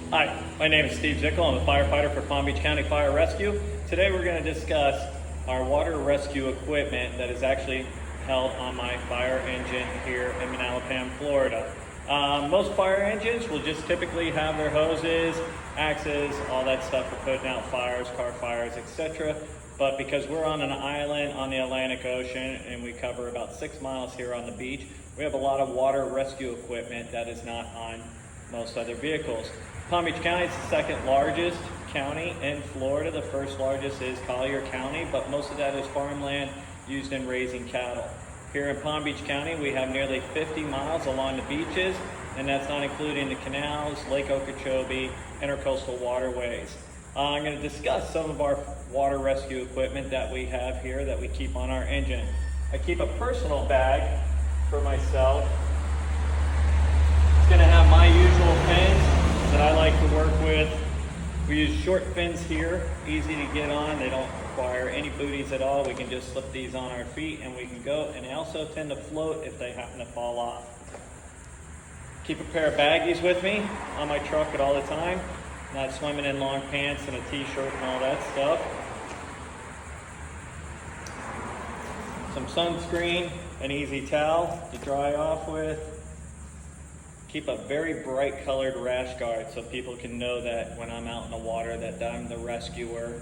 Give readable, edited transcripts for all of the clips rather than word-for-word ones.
Hi, my name is Steve Zickel. I'm a firefighter for Palm Beach County Fire Rescue. Today we're going to discuss our water rescue equipment that is actually held on my fire engine here in Manalapan, Florida. Most fire engines will just typically have their hoses, axes, all that stuff for putting out fires, car fires, etc. But because we're on an island on the Atlantic Ocean and we cover about 6 miles here on the beach, we have a lot of water rescue equipment that is not on most other vehicles. Palm Beach County is the second largest county in Florida. The first largest is Collier County, but most of that is farmland used in raising cattle. Here in Palm Beach County, we have nearly 50 miles along the beaches, and that's not including the canals, Lake Okeechobee, intercoastal waterways. I'm going to discuss some of our water rescue equipment that we have here that we keep on our engine. I keep a personal bag for myself. It's going to have my usual fins that I like to work with. We use short fins here, easy to get on. They don't require any booties at all. We can just slip these on our feet and we can go, and they also tend to float if they happen to fall off. Keep a pair of baggies with me on my truck at all the time. Not swimming in long pants and a t-shirt and all that stuff. Some sunscreen, an easy towel to dry off with. Keep a very bright colored rash guard so people can know that when I'm out in the water that I'm the rescuer.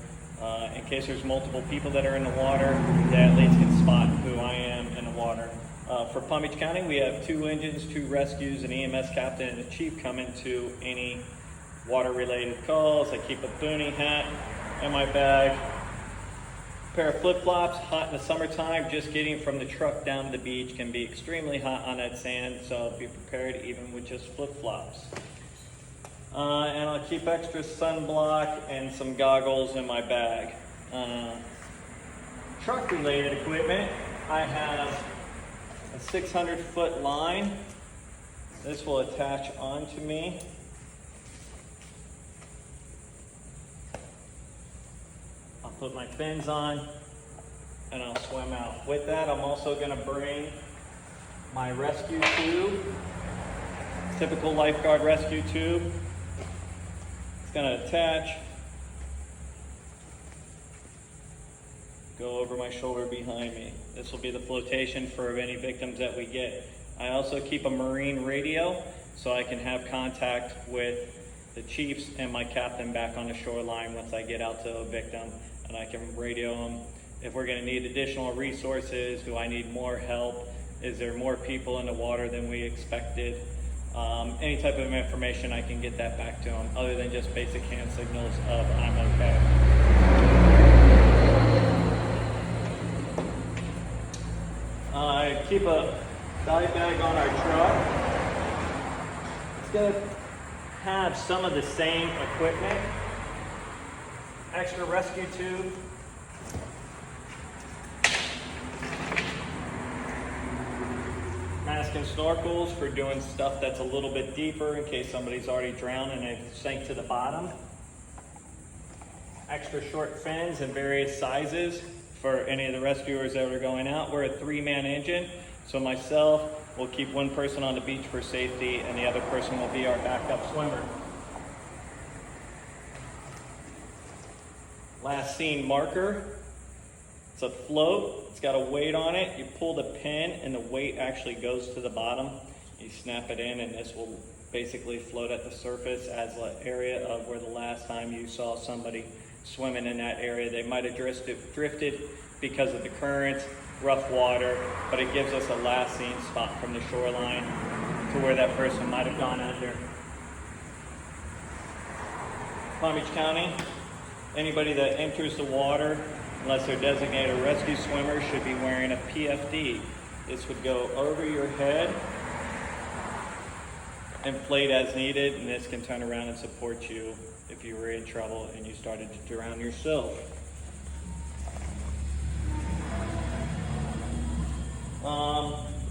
In case there's multiple people that are in the water, they at least can spot who I am in the water. For Palm Beach County, we have 2 engines, 2 rescues, an EMS captain and a chief coming to any water-related calls. I keep a boonie hat in my bag. Pair of flip-flops. Hot in the summertime, just getting from the truck down to the beach can be extremely hot on that sand, so be prepared even with just flip-flops. And I'll keep extra sunblock and some goggles in my bag. Truck-related equipment, I have a 600-foot line. This will attach onto me. I'll put my fins on and I'll swim out. With that, I'm also going to bring my rescue tube, typical lifeguard rescue tube. It's going to attach, go over my shoulder behind me. This will be the flotation for any victims that we get. I also keep a marine radio so I can have contact with the chiefs and my captain back on the shoreline once I get out to a victim, and I can radio them if we're going to need additional resources. Do I need more help? Is there more people in the water than we expected? Any type of information, I can get that back to them other than just basic hand signals of I'm okay. I keep a dye bag on our truck. It's going to have some of the same equipment. Extra rescue tube. Mask and snorkels for doing stuff that's a little bit deeper in case somebody's already drowned and they sank to the bottom. Extra short fins in various sizes for any of the rescuers that are going out. We're a 3-man engine, so myself will keep one person on the beach for safety and the other person will be our backup swimmer. Last seen marker. It's a float. It's got a weight on it. You pull the pin and the weight actually goes to the bottom. You snap it in and this will basically float at the surface as an area of where the last time you saw somebody swimming in that area. They might have drifted because of the current, rough water, but it gives us a last seen spot from the shoreline to where that person might have gone under. Palm Beach County, anybody that enters the water, unless they're designated rescue swimmers, should be wearing a PFD. This would go over your head, inflate as needed, and this can turn around and support you if you were in trouble and you started to drown yourself.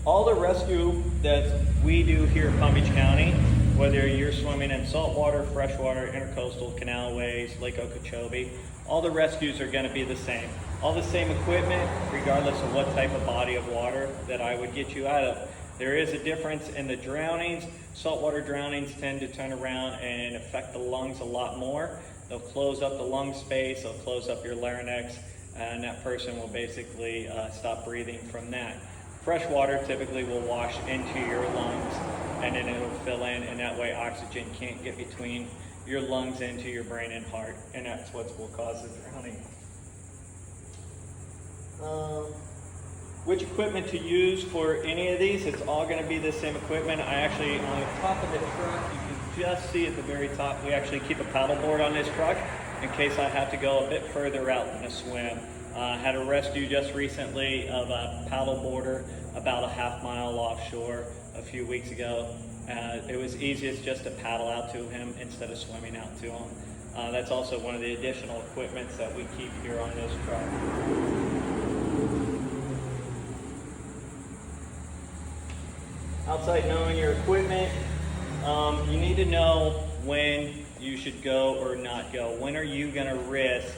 All the rescue that we do here in Palm Beach County, whether you're swimming in saltwater, freshwater, intercoastal, canalways, Lake Okeechobee, all the rescues are going to be the same. All the same equipment, regardless of what type of body of water that I would get you out of. There is a difference in the drownings. Saltwater drownings tend to turn around and affect the lungs a lot more. They'll close up the lung space, they'll close up your larynx, and that person will basically stop breathing from that. Fresh water typically will wash into your lungs and then it'll fill in, and that way oxygen can't get between your lungs into your brain and heart, and that's what will cause the drowning. Which equipment to use for any of these? It's all going to be the same equipment. I actually, on the top of the truck, you can just see at the very top, we actually keep a paddle board on this truck in case I have to go a bit further out than a swim. Had a rescue just recently of a paddle boarder about a half-mile offshore a few weeks ago. It was easiest just to paddle out to him instead of swimming out to him. That's also one of the additional equipments that we keep here on this truck. Outside knowing your equipment, you need to know when you should go or not go. When are you going to risk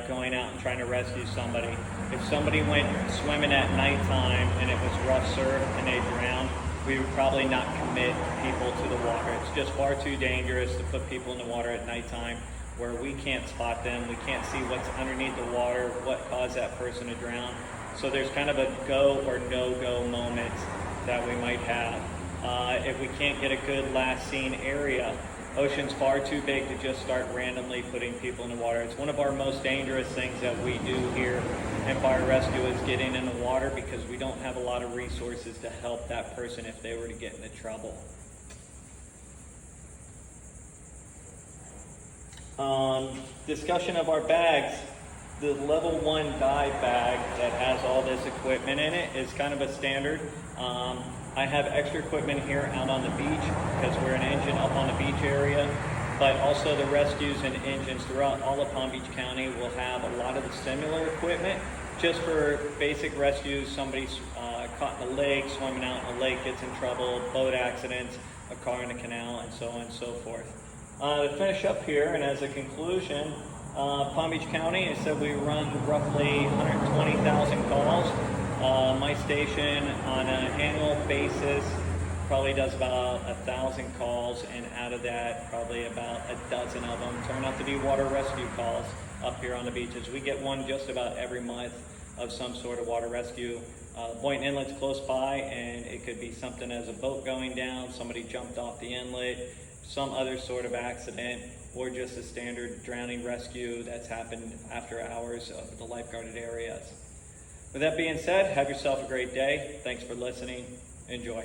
going out and trying to rescue somebody? If somebody went swimming at nighttime and it was rough surf and they drowned, we would probably not commit people to the water. It's just far too dangerous to put people in the water at nighttime where we can't spot them, we can't see what's underneath the water, what caused that person to drown. So there's kind of a go or no-go moment that we might have. If we can't get a good last seen area, ocean's far too big to just start randomly putting people in the water. It's one of our most dangerous things that we do here in fire rescue is getting in the water because we don't have a lot of resources to help that person if they were to get into trouble. Discussion of our bags. The level 1 dive bag that has all this equipment in it is kind of a standard. I have extra equipment here out on the beach because we're an engine up on the beach area, but also the rescues and engines throughout all of Palm Beach County will have a lot of the similar equipment just for basic rescues. Somebody's caught in the lake, swimming out in the lake, gets in trouble, boat accidents, a car in the canal, and so on and so forth. To finish up here, and as a conclusion, Palm Beach County, I said we run roughly 120,000 calls. My station on an annual basis probably does about 1,000 calls, and out of that, probably about a dozen of them turn out to be water rescue calls up here on the beaches. We get one just about every month of some sort of water rescue. Boynton Inlet's close by, and it could be something as a boat going down, somebody jumped off the inlet, some other sort of accident, or just a standard drowning rescue that's happened after hours of the lifeguarded areas. With that being said, have yourself a great day. Thanks for listening. Enjoy.